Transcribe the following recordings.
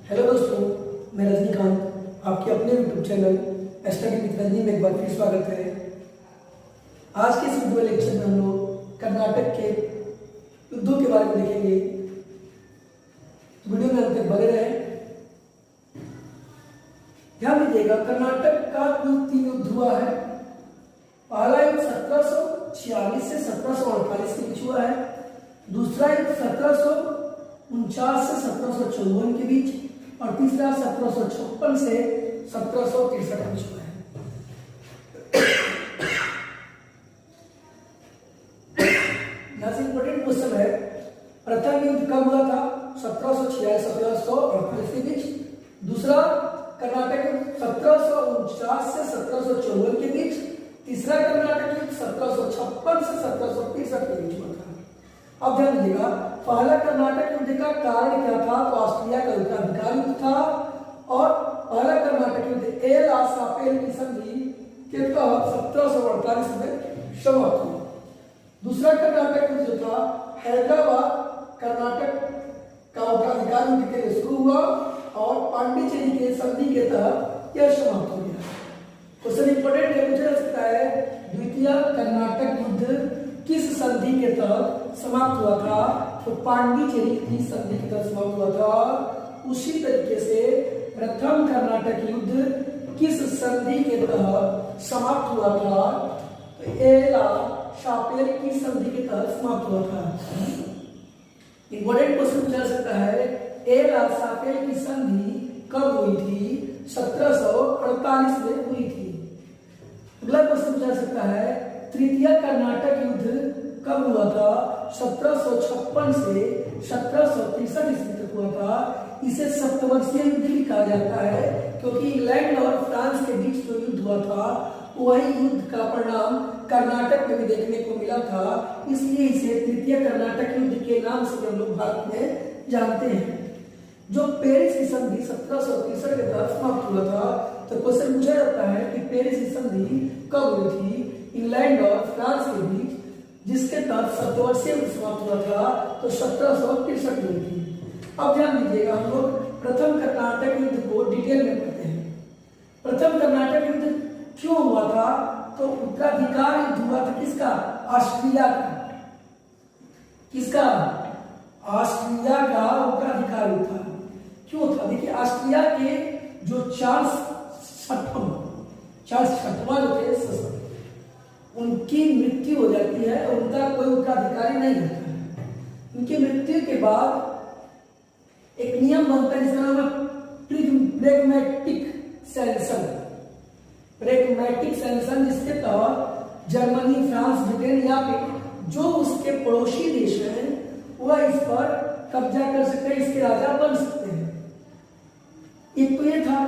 Hello दोस्तों, मैं रजनीकांत आपके अपने YouTube channel study with Rajni में एक बार फिर स्वागत है। आज के इस वीडियो लेक्चर में हम लोग कर्नाटक के युद्धों के बारे में देखेंगे। वीडियो में अंत तक बने रहें। ध्यान दीजिएगा, कर्नाटक का कुल 3 युद्ध हुआ है। पहला युद्ध 1746 से 1748 के बीच हुआ है। दूसरा युद्ध 1749 से 1754 के बीच और तीसरा 1756 से 1763 के बीच हुआ है। यहाँ से इंपॉर्टेंट क्वेश्चन है, प्रथम युद्ध कब हुआ था? 1746 1748 के बीच। दूसरा कर्नाटक युद्ध 1749 से 1754 के बीच। तीसरा कर्नाटक युद्ध 1756 से 1763 के बीच हुआ था। अब ध्यान दीजिएगा, पहला कर्नाटक युद्ध का कारण क्या था? तो ऑस्ट्रिया का उत्तराधिकार युद्ध था और पहला कर्नाटक युद्ध एल-ला-सापेल की संधि के तहत 1748 में समाप्त हुआ। दूसरा कर्नाटक युद्ध जो था हैदराबाद कर्नाटक का उत्तराधिकार युद्ध के लिए शुरू हुआ और पांडिचेरी के संधि के तहत यह समाप्त हो गया। क्वेश्चन इंपॉर्टेंट है, पूछा जा सकता है द्वितीय कर्नाटक युद्ध किस संधि के तहत समाप्त हुआ था? तो पांडिचेरी की संधि के तहत समाप्त हुआ था। उसी तरीके से प्रथम कर्नाटक युद्ध किस संधि के तहत समाप्त हुआ था? तो एल-ला-सापेल की संधि के तहत समाप्त हुआ था। इंपॉर्टेंट क्वेश्चन पूछा सकता है, एल-ला-सापेल की संधि कब हुई थी? 1748 में हुई थी। अगला क्वेश्चन पूछा सकता है, तृतीय कर्नाटक युद्ध कब हुआ था? 1756 से 1763 ईस्वी तक हुआ था। इसे सप्तवर्षीय युद्ध भी कहा जाता है क्योंकि इंग्लैंड और फ्रांस के बीच जो युद्ध हुआ था वही युद्ध का परिणाम कर्नाटक में भी देखने को मिला था, इसलिए इसे तृतीय कर्नाटक युद्ध के नाम से हम लोग भारत में जानते हैं। जो पेरिस की संधि 1763 के तहत समाप्त हुआ था, तो क्वेश्चन पूछा जाता है कि पेरिस की संधि कब हुई थी? इंग्लैंड और फ्रांस के बीच, जिसके तहत सप्तवर्षीय युद्ध समाप्त हुआ था, तो 1763 में थी। अब ध्यान दीजिएगा, हम लोग प्रथम कर्नाटक युद्ध को डिटेल में पढ़ते हैं। प्रथम कर्नाटक युद्ध क्यों हुआ था? तो उत्तराधिकार युद्ध हुआ था किसका? ऑस्ट्रिया का। किसका? ऑस्ट्रिया का उत्तराधिकार युद्ध था। क्यों था? देखिए, ऑस्ट्रिया के जो चार्ल्स छठवां जो थे, उनकी मृत्यु हो जाती है और उनका कोई उत्तराधिकारी नहीं होता है। उनकी मृत्यु के बाद एक नियम बनता है जिसका नाम है प्रेगमेटिक सेंसन, जिसके तहत जर्मनी, फ्रांस, ब्रिटेन या फिर जो उसके पड़ोसी देश हैं वह इस पर कब्जा कर सकते हैं, इसके राजा बन सकते हैं। एक तो ये था।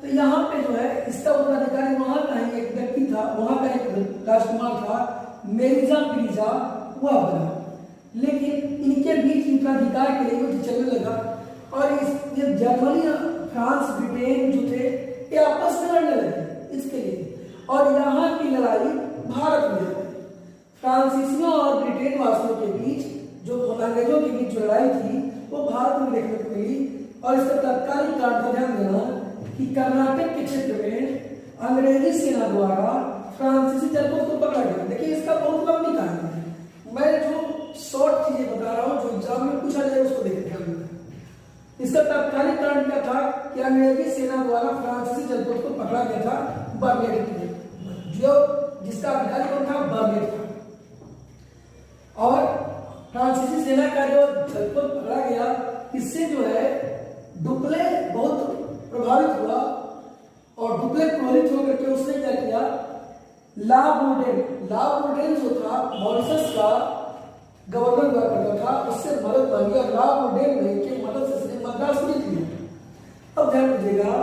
तो यहाँ पे जो है इसका उत्तराधिकारी वहां का ही एक व्यक्ति था, वहां का एक राजकुमार था, मेरिजा पिरिजा, वह बना। लेकिन इनके बीच उत्तराधिकार के लिए युद्ध चलने लगा और ये जर्मनी, फ्रांस, ब्रिटेन जो थे ये आपस में लड़ने लगे इसके लिए। और यहाँ की लड़ाई भारत में है। फ्रांसीसियों और ब्रिटेन वासियों के बीच, जो अंग्रेजों के बीच जो लड़ाई थी वो भारत में देखने को मिली। और इसका तत्कालीन कारण का ध्यान देना कि कर्नाटक के क्षेत्र में अंग्रेजी सेना द्वारा फ्रांसीसी दलों को पकड़ा गया। देखिए, इसका बहुत लंबी कहानी है। मैं जो शॉर्ट चीजें बता रहा हूँ, जो एग्जाम में पूछा जाए उसको देखिए। इसका तत्कालीन कारण क्या था कि अंग्रेजी सेना द्वारा फ्रांसीसी दलों को पकड़ा गया था बर्गेट के, जो जिसका अधिकारी कौन था? बर्गेट था। और फ्रांसीसी सेना का जो दल पकड़ा गया, इससे जो है डुप्ले बहुत प्रभावित हुआ और डुप्ले प्रभावित होकर के उसने क्या किया? ला बोर्डेन जो था मॉरिशस का गवर्नर हुआ करता था, उससे मदद मांगी और ला बोर्डेन ने की मदद से उसने मद्रास जीत लिया। अब ध्यान दीजिएगा,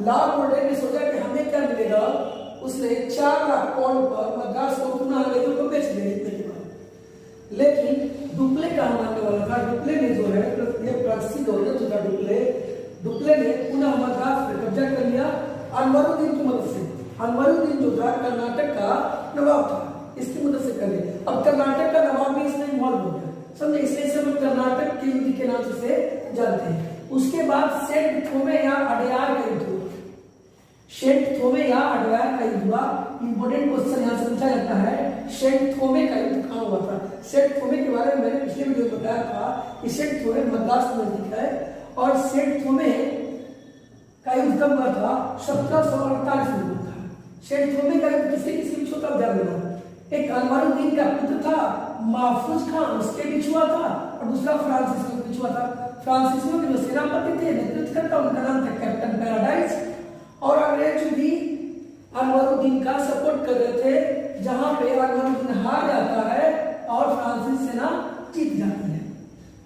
ला बोर्डेन ने सोचा कि हमें क्या मिलेगा, उसने 4 लाख पाउंड पर मद्रास को पुनः अंग्रेजों को बेच दिया। लेकिन डुप्ले का मानने वाला था, डुप्ले ने जो है फ्रांसीसी गवर्नर जो था डुप्ले ने पुनः मद्रास पर कब्जा कर लिया अनवरुद्दीन की मदद से। अनवरुद्दीन जो था कर्नाटक का नवाब था, इसकी मदद से कर लिया। अब कर्नाटक का नवाब भी इसमें इन्वॉल्व हो गया, समझे? इसलिए इसे हम कर्नाटक के युद्ध के नाम से जानते हैं। उसके बाद सेंट थोमे या अडयार का युद्ध हुआ। सेंट थोमे या अडयार का युद्ध हुआ। इंपोर्टेंट क्वेश्चन यहाँ से पूछा जाता है, सेंट थोमे का युद्ध कहाँ हुआ था? सेंट थोमे के बारे में मैंने पिछले वीडियो में बताया था कि सेंट थोमे मद्रास में नजदीक है। और सेंट थोमे का युद्ध कब हुआ था? 1748 में हुआ था। सेंट थोमे का युद्ध किससे बीच होता ध्यान देना। एक अनवरुद्दीन का पुत्र था महफूज खान, उसके बीच हुआ था, और दूसरा फ्रांसिस्को के बीच हुआ था। फ्रांसिस्को के जो सेनापति थे, नेतृत्व करता, उनका नाम था कैप्टन पैराडाइज। और अंग्रेज भी अनवरुद्दीन का सपोर्ट कर रहे थे, जहां पे अनवरुद्दीन हार जाता है और फ्रांसिस सेना जीत जाती है।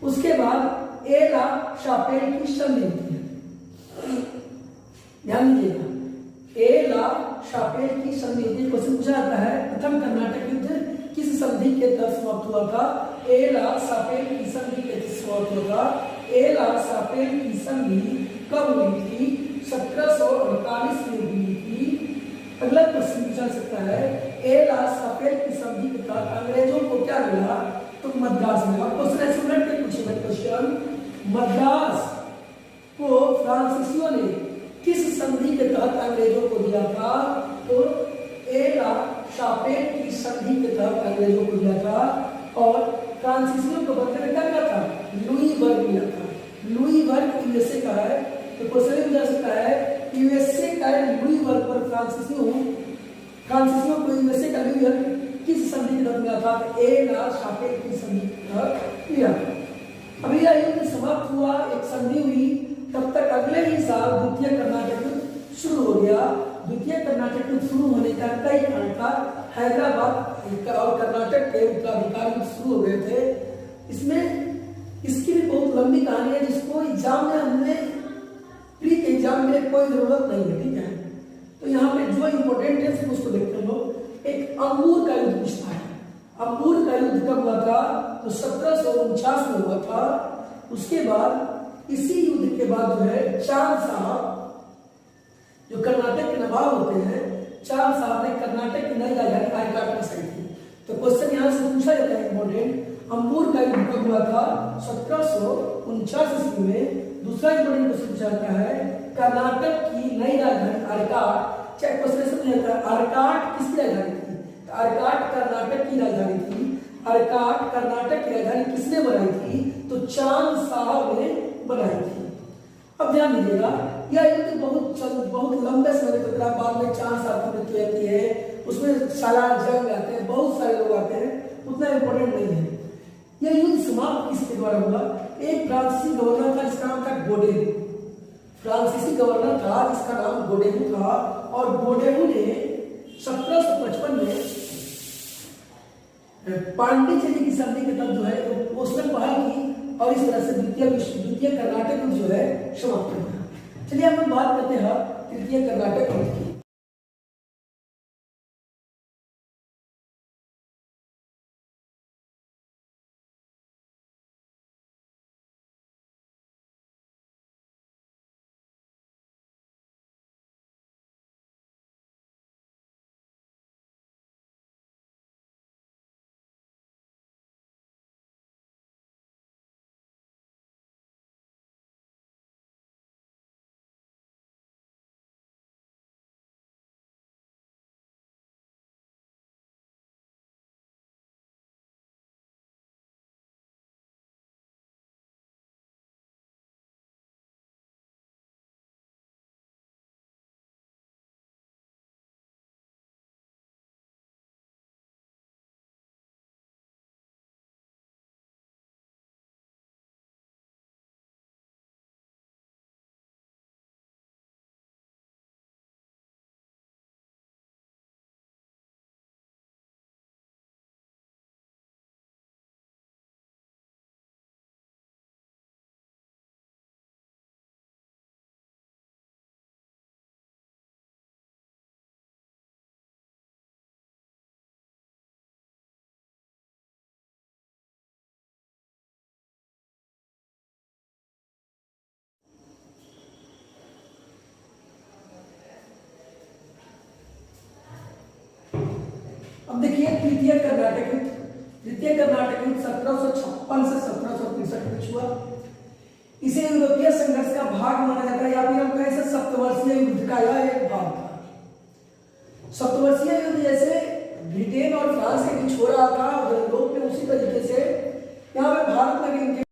उसके बाद एला शापेल की संधि होती है। ध्यान दीजिएगा, एला शापेल की संधि क्वेश्चन पूछा जाता है, प्रथम कर्नाटक युद्ध किस संधि के तहत समाप्त हुआ था? एला शापेल की संधि के तहत समाप्त हुआ था। एला शापेल की संधि कब हुई थी? 1748 में हुई थी। अगला क्वेश्चन पूछा सकता है, एला शापेल की संधि के तहत अंग्रेजों को क्या मिला? तो मद्रास मिला। क्वेश्चन ऐसे उलट के पूछेगा क्वेश्चन, मद्रास को फ्रांसीसियों ने किस संधि के तहत अंग्रेजों को दिया था? तो एला शापेल की संधि के तहत अंग्रेजों को दिया था। और फ्रांसीसियों को बदले में क्या मिला था? लुई वर्ग मिला था। लुई वर्ग यूएसए का है, तो क्वेश्चन पूछा सकता है, यूएसए का लुई वर्ग पर फ्रांसीसियों को यूएसए का लुई वर्ग किस संधि के तहत मिला था? एला शापेल की संधि के तहत मिला था। अभी यह युद्ध समाप्त हुआ, एक संधि हुई, तब तक अगले ही साल द्वितीय कर्नाटक युद्ध शुरू हो गया। द्वितीय कर्नाटक युद्ध शुरू होने का कई कारण था। हैदराबाद और कर्नाटक के उत्तराधिकार युद्ध शुरू हो गए थे। इसमें इसकी भी बहुत लंबी कहानी है, जिसको एग्जाम में हमने प्री के एग्जाम में कोई जरूरत नहीं है, ठीक है। तो यहाँ पे जो इंपोर्टेंट है उसको देखते हैं लोग। एक अंगूर का युद्ध पूछता है। अंगूर का युद्ध कब हुआ था? तो 1749 में हुआ था। उसके बाद इसी युद्ध के बाद जो है चांद साहब, जो कर्नाटक के नवाब होते हैं, चांद साहब ने कर्नाटक की नई राजधानी आयकाट बसाई थी। तो क्वेश्चन यहाँ से पूछा जाता है इंपोर्टेंट, अंगूर का युद्ध कब हुआ था? 1749 ईस्वी में। दूसरा इंपोर्टेंट क्वेश्चन पूछा जाता है, कर्नाटक की नई राजधानी आरकाट, चाहे क्वेश्चन समझ जाता है, आरकाट किसकी राजधानी थी? तो आरकाट कर्नाटक की राजधानी थी। आरकाट कर्नाटक की राजधानी किसने बनाई थी? तो चांद साहब ने बनाई थी। अब ध्यान दीजिएगा, यह युद्ध बहुत लंबे समय तक चला। बाद में चांद साहब की मृत्यु होती है, उसमें सालार जंग आते हैं, बहुत सारे लोग आते हैं, उतना इंपॉर्टेंट नहीं है। यह युद्ध समाप्त किसके द्वारा हुआ? एक फ्रांसीसी गवर्नर था जिसका नाम था गोडेहू। फ्रांसीसी गवर्नर था जिसका नाम गोडेहू था। और गोडेहू ने 1755 में पांडिचेरी की संधि के तहत जो है उसने पहल की, और इस तरह से द्वितीय कर्नाटक युद्ध जो है समाप्त हो गया। चलिए हम बात करते हैं तृतीय कर्नाटक युद्ध की। अब देखिए तृतीय कर्नाटक युद्ध। द्वितीय कर्नाटक युद्ध 1756 से 1763 में हुआ। इसे यूरोपीय संघर्ष का भाग माना जाता है, या फिर हम कहें सप्तवर्षीय युद्ध का यह एक भाग था। सप्तवर्षीय युद्ध जैसे ब्रिटेन और फ्रांस के बीच हो रहा था उधर यूरोप में, उसी तरीके से यहाँ पे भारत में भी इनके